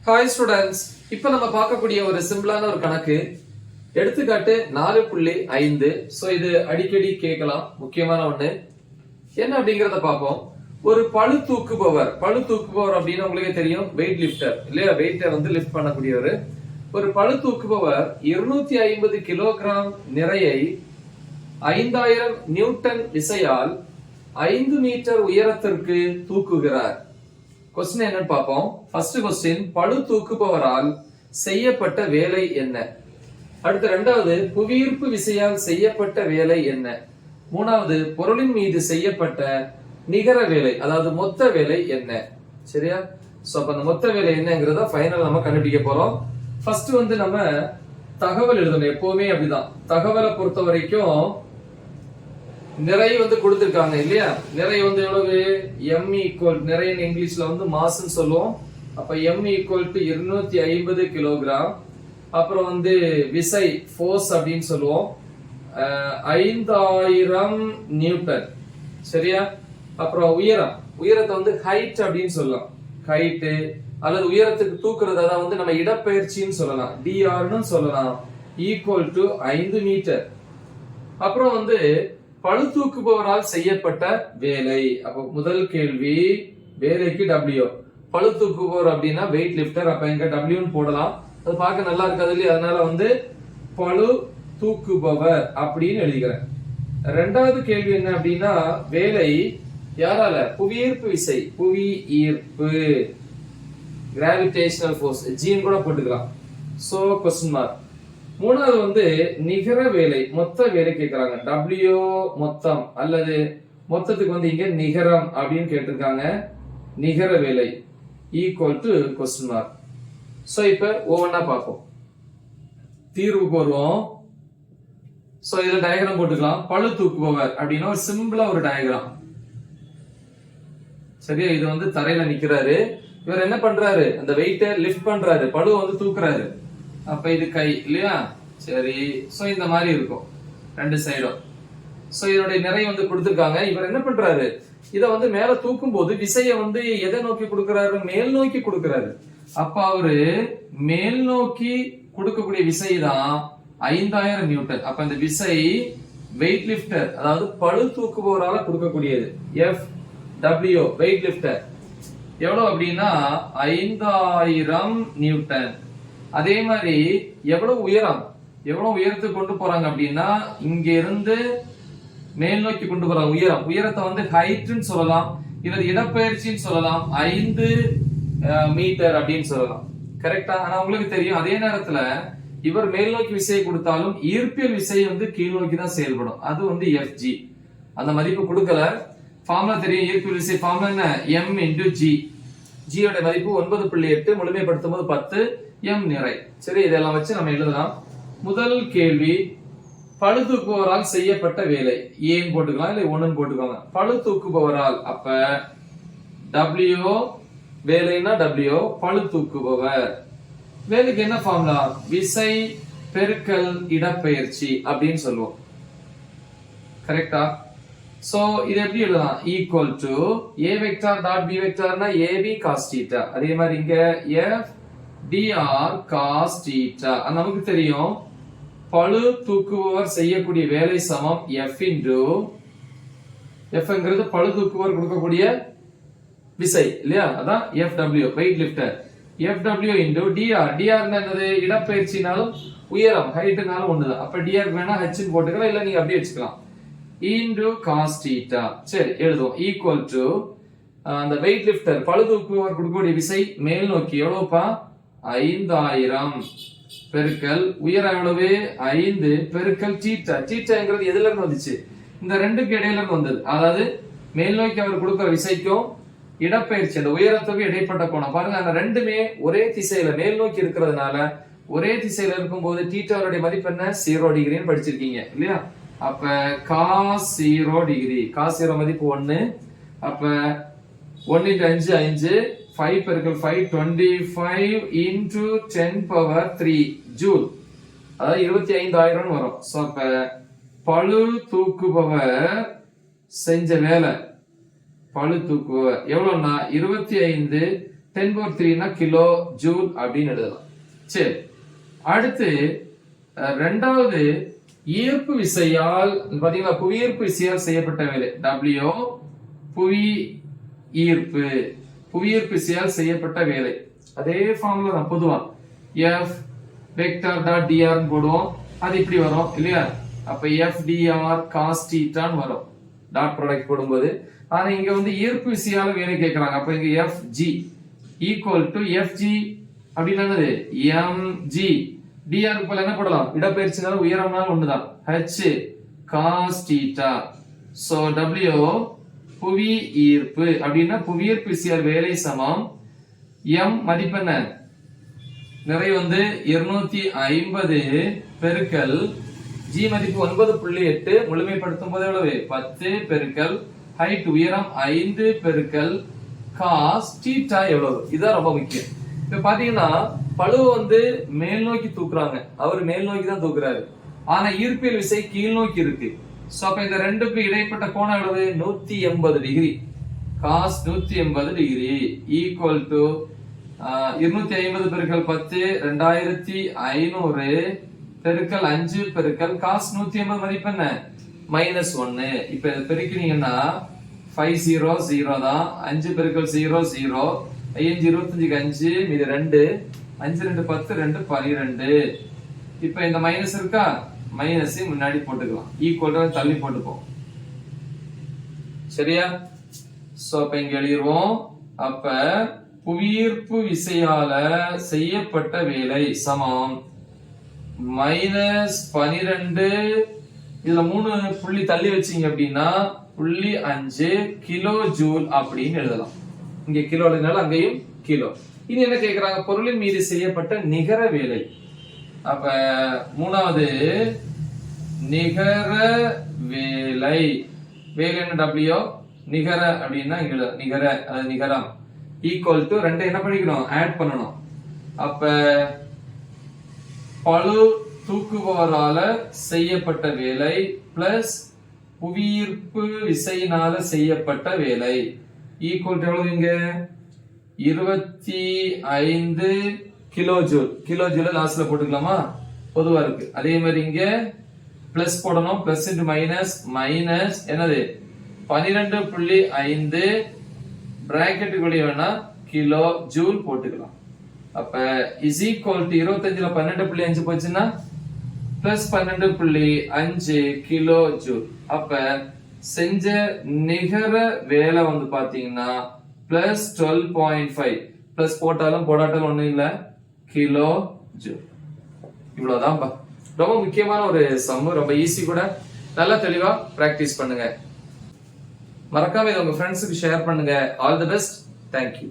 Hi students, இப்போ நம்ம பார்க்கக்கூடிய ஒரு சிம்பிளான ஒரு கணக்கு. எடுத்துக்காட்டு 4.5. சோ இது அடிக்கடி கேட்கலாம், முக்கியமான ஒண்ணு. என்ன அப்படிங்கறத பார்ப்போம். ஒரு பளு தூக்குபவர் அப்படின்னா உங்களுக்கே தெரியும், வெயிட் லிஃப்டர் இல்லையா? வெயிட்டை வந்து லிஃப்ட் பண்ணக்கூடியவர். ஒரு பளு தூக்குபவர் 250 கிலோகிராம் நிறையை 5000 நியூட்டன் விசையால் 5 மீட்டர் உயரத்திற்கு தூக்குகிறார். கொஸ்டின் என்னன்னு பார்ப்போம். ஃபர்ஸ்ட் கொஸ்டின், பளு தூக்குபவரால் செய்யப்பட்ட வேலை என்ன? அடுத்து இரண்டாவது, புவியீர்ப்பு விசையால் செய்யப்பட்ட வேலை என்ன? மூணாவது, பொருளின் மீது செய்யப்பட்ட நிகர வேலை, அதாவது மொத்த வேலை என்ன? சரியா? சோ அப்ப அந்த மொத்த வேலை என்னங்கறத ஃபைனல் நம்ம கண்டுபிடிக்க போறோம். ஃபர்ஸ்ட் வந்து நம்ம தகவல் எழுதணும். எப்பவுமே அப்படிதான். தகவலை பொறுத்த வரைக்கும் நிறை வந்து கொடுத்திருக்காங்க இல்லையா? நிறை வந்து எவ்வளவு? m ஈக்குவல், நிறை இங்கிலீஷ்ல வந்து மாஸ்ன்னு சொல்லுவோம். அப்ப m ஈக்குவல் டு 250 கிலோகிராம். அப்புறம் வந்து விசை ஃபோர்ஸ் அப்படின்னு சொல்லுவோம், 5000 நியூட்டன். சரியா? அப்புறம் உயரத்தை வந்து ஹைட் அப்படின்னு சொல்லலாம். ஹைட் அல்லது உயரத்துக்கு தூக்குறது, அதாவது வந்து நம்ம இடப்பெயர்ச்சின்னு சொல்லலாம், dr சொல்லலாம், ஈக்குவல் டு 5 மீட்டர். அப்புறம் வந்து பளு தூக்குபவரால் செய்யப்பட்ட வேலை. அப்ப முதல் கேள்வி, வேலைக்கு W. பளு தூக்குபவர் அப்படின்னா வெயிட் லிஃப்டர். அப்ப எங்க W போடலாம், அது பார்க்க நல்லா இருக்காது இல்லையா? அதனால வந்து பளு தூக்குபவர் அப்படின்னு எழுதிக்கிறேன். ரெண்டாவது கேள்வி என்ன அப்படின்னா, வேலை யாரால? புவியீர்ப்பு விசை, புவி ஈர்ப்பு, கிராவிடேஷனல் ஃபோர்ஸ், ஜின்னு கூட போட்டுக்கலாம். So question mark. மூணாவது வந்து நிகர வேலை, மொத்த வேலை கேட்கறாங்க. W மொத்தம் அல்லது மொத்தத்துக்கு வந்து இங்க நிகரம் அப்படின்னு கேட்டிருக்காங்க. நிகர வேலை equal to question mark. So இப்ப ஒவ்வொன்னா பார்ப்போம், தீர்வுக்கு வருவோம். சோ இதுல டயக்ராம் போட்டுக்கலாம். பளு தூக்குபவர் அப்படின்னா ஒரு சிம்பிளா ஒரு டயக்ராம். சரியா? இது வந்து தரையில நிக்கிறாரு. இவர் என்ன பண்றாரு? அந்த வெயிட்டை லிஃப்ட் பண்றாரு, பளு வந்து தூக்குறாரு. அப்ப இது கை இல்லையா? சரி. சோ இந்த மாதிரி இருக்கும் ரெண்டு சைடும். சோ இதனுடைய நிறை வந்து கொடுத்திருக்காங்க. இவர் என்ன பண்றாரு? இத வந்து மேல தூக்கும் போது விசையை வந்து எதை நோக்கி கொடுக்கிறாரு? மேல் நோக்கி கொடுக்கிறாரு. அப்ப அவரு மேல் நோக்கி கொடுக்கக்கூடிய விசை தான் 5000 நியூட்டன். அப்ப இந்த விசை வெயிட் லிஃப்டர், அதாவது பளு தூக்குபவரால கொடுக்கக்கூடியது. FW வெயிட் லிஃப்டர் எவ்வளவு அப்படின்னா 5000 நியூட்டன். அதே மாதிரி எவ்வளவு உயரத்துக்கு கொண்டு போறாங்க அப்படின்னா, இங்க இருந்து மேல் நோக்கி கொண்டு போறாங்க. உயரத்தை வந்து ஹைட்னு சொல்லலாம், இல்ல இடப்பெயர்ச்சின்னு சொல்லலாம், 5 மீட்டர் அப்படின்னு சொல்லலாம். கரெக்டா? ஆனா உங்களுக்கு தெரியும், அதே நேரத்துல இவர் மேல் நோக்கி விசையை கொடுத்தாலும் ஈர்ப்பியல் விசை வந்து கீழ் நோக்கி தான் செயல்படும். அது வந்து FG. அந்த மதிப்பு கொடுக்கல. ஃபார்முலா தெரியும், ஈர்ப்பியல் விசை ஃபார்முலா என்ன? m × g. g யோட மதிப்பு 9.8, முழுமைப்படுத்தும் போது 10, m நிறை. சரி, இதெல்லாம் வச்சு நம்ம எழுதலாம். முதல் கேள்வி, பளு தூக்குபவரால் செய்யப்பட்ட வேலை. ஏன்னு போட்டுக்கலாம், இல்ல 1ன்னு போட்டுக்கோங்க. பளு தூக்குபவரால், அப்ப W வேலைன்னா W, பளு தூக்குபவர். வேலைக்கு என்ன ஃபார்முலா? விசை பெருக்கல் இடப்பெயர்ச்சி அப்படின்னு சொல்லுவோம். கரெக்டா? சோ இது எப்படி எழுதலாம்? Equal to A vector dot B வெக்டார்னா AB cos θ. அதே மாதிரி இங்க F dr cos θ. நமக்கு தெரியும், பளு தூக்குபவர் செய்யக்கூடிய வேலை சமம் F ங்கிறது பளு தூக்குபவர் கொடுக்கக்கூடிய விசை இல்லையா? அதான் FW weight lifter. FW dr. dr என்னது? இடப்பெயர்ச்சினாலும் உயரம் ஹைட்னாலும் ஒண்ணுதான். அப்ப dr வேணா h ன்னு போட்டுக்கலாம், இல்ல நீங்க அப்படியே வச்சுக்கலாம், into cos θ. சரி, எழுதுவோம். ஈக்குவல் டு அந்த வெயிட் லிஃப்டர் பளு தூக்குபவர் கொடுக்கக்கூடிய விசை மேல் நோக்கி எவ்வளவுப்பா? 5000 பெருக்கல் உயரம் எவ்வளவு? 5 பெருக்கல் θ. θங்கிறது எதுல இருந்து வந்துச்சு? இந்த ரெண்டுக்கு இடையில இருந்து வந்தது. அதாவது மேல் நோக்கி அவர் கொடுக்கிற விசைக்கும் இடப்பெயர்ச்சி அந்த உயரத்துக்கும் இடைப்பட்ட கோணம். பாருங்க, அந்த ரெண்டுமே ஒரே திசையில மேல் நோக்கி இருக்கிறதுனால ஒரே திசையில இருக்கும்போது θ மதிப்பு என்ன? 0 டிகிரின்னு படிச்சிருக்கீங்க இல்லையா? அப்ப cos 0 டிகிரி. cos 0 மதிப்பு 1. அப்ப 1 × 5 5, 5 பெருக்கல் 5 25 into 10 power 3 ஜூல், அதாவது 25000 வரும். சோ அப்ப பளு தூக்குபவர் செஞ்ச வேலை, பளு தூக்குபவர் எவ்வளவுன்னா 25 10⁻³ கிலோ ஜூல் அப்படின்னு எழுதலாம். சரி, அடுத்து ரெண்டாவது ஈர்ப்பு விசையால் பாத்தீங்களா, புவியீர்ப்பு விசையால் செய்யப்பட்ட வேலை W, புவியீர்ப்பு விசையால் செய்யப்பட்ட வேலை. அதே ஃபார்முலா தான் பொதுவா F வெக்டர் டாட் dr போடுவோம், அது இப்படி வரும் இல்லையா? அப்ப F dr cos θ வரும் டாட் ப்ராடக்ட் போடும்போது. ஆனா இங்க வந்து ஈர்ப்பு விசையால வேலை கேக்குறாங்க. அப்ப இங்க Fg ஈக்குவல் டு Fg அப்படின்னா என்னது? mg. dr க்கு என்ன போடலாம்? இடப்பெயர்ச்சினால உயரம்னால ஒண்ணுதான், h cos θ. சோ W புவி ஈர்ப்பு அப்படின்னா புவியீர்ப்பு விசையால் வேலை சமம் m மதிப்பு என்ன? நிறைய வந்து 250 பெருக்கல் g மதிப்பு 9.8, முழுமைப்படுத்தும் போது எவ்வளவு? 10 பெருக்கல் ஹைட் உயரம் 5 பெருக்கல் cos θ எவ்வளவு? இதுதான் ரொம்ப முக்கியம். இப்ப பாத்தீங்கன்னா பளுவை வந்து மேல் நோக்கி தூக்குறாங்க, அவர் மேல் நோக்கி தான் தூக்குறாரு. ஆனா ஈர்ப்பியல் விசை கீழ் நோக்கி இருக்கு. சோ அப்ப இந்த ரெண்டுக்கு இடைப்பட்ட கோணம் எவ்வளவு? 180 degree. cos 180 degree equal to 250 பெருக்கல் 10 2500 பெருக்கல் 5 பெருக்கல் cos 180 மதிப்பு என்ன? -1. இப்ப இதை பெருக்கினீங்கன்னா 500 தான், 5 பெருக்கல் 0 0, 5 25 5 மீது 2, 5 2 10 2 12. இப்ப இந்த மைனஸ் இருக்கா, மைனஸ் முன்னாடி போட்டுக்கலாம், ஈக்குவல் தள்ளி போட்டுப்போம். சரியா? சோ அப்ப இங்க எழுதிடுவோம். அப்ப புவியீர்ப்பு விசையால செய்யப்பட்ட வேலை சமம் -12, இதுல 3 புள்ளி தள்ளி வச்சீங்க அப்படின்னா 0.5 கிலோ ஜூல் அப்படின்னு எழுதலாம். இங்க கிலோ எழுதினால அங்கேயும் கிலோ. இனி என்ன கேக்குறாங்க? பொருளின் மீது செய்யப்பட்ட நிகர வேலை. அப்ப மூணாவது நிகர வேலை, வேலை என்ன? W நிகர அப்படின்னா நிகர, அது நிகரம் ஈக்குவல் டு 2 என்ன பண்ணிக்கணும்? ஆட் பண்ணணும். அப்ப பளு தூக்குபவரால செய்யப்பட்ட வேலை பிளஸ் புவியீர்ப்பு விசையினால செய்யப்பட்ட வேலை ஈக்குவல் டு எவ்வளவு? இங்க 25 கிலோ ஜூல். கிலோ ஜூல லாஸ்ட்ல போட்டுக்கலாமா? பொதுவா இருக்கு. அதே மாதிரி இங்க பிளஸ் போடணும், பிளஸ் இன்டு மைனஸ், மைனஸ் என்னது? 12.5 பிராக்கெட்டுக்குள்ளே வேணா கிலோ ஜூல் போட்டுக்கலாம். அப்ப இஸ் ஈக்குவல் டு 25ல 12.5 போச்சுன்னா பிளஸ் 12.5 கிலோ ஜூல். அப்ப செஞ்ச நிகர வேலை வந்து பாத்தீங்கன்னா பிளஸ் 12.5, பிளஸ் போட்டாலும் போடாட்டாலும் ஒண்ணும் இல்ல, கிலோ ஜூல். இவ்வளவுதான். ரொம்ப முக்கியமான ஒரு சம், ரொம்ப ஈஸி கூட. நல்லா தெளிவா பிராக்டிஸ் பண்ணுங்க. மறக்காம இதை உங்க ஃப்ரெண்ட்ஸுக்கு ஷேர் பண்ணுங்க. All the best. தேங்க்யூ.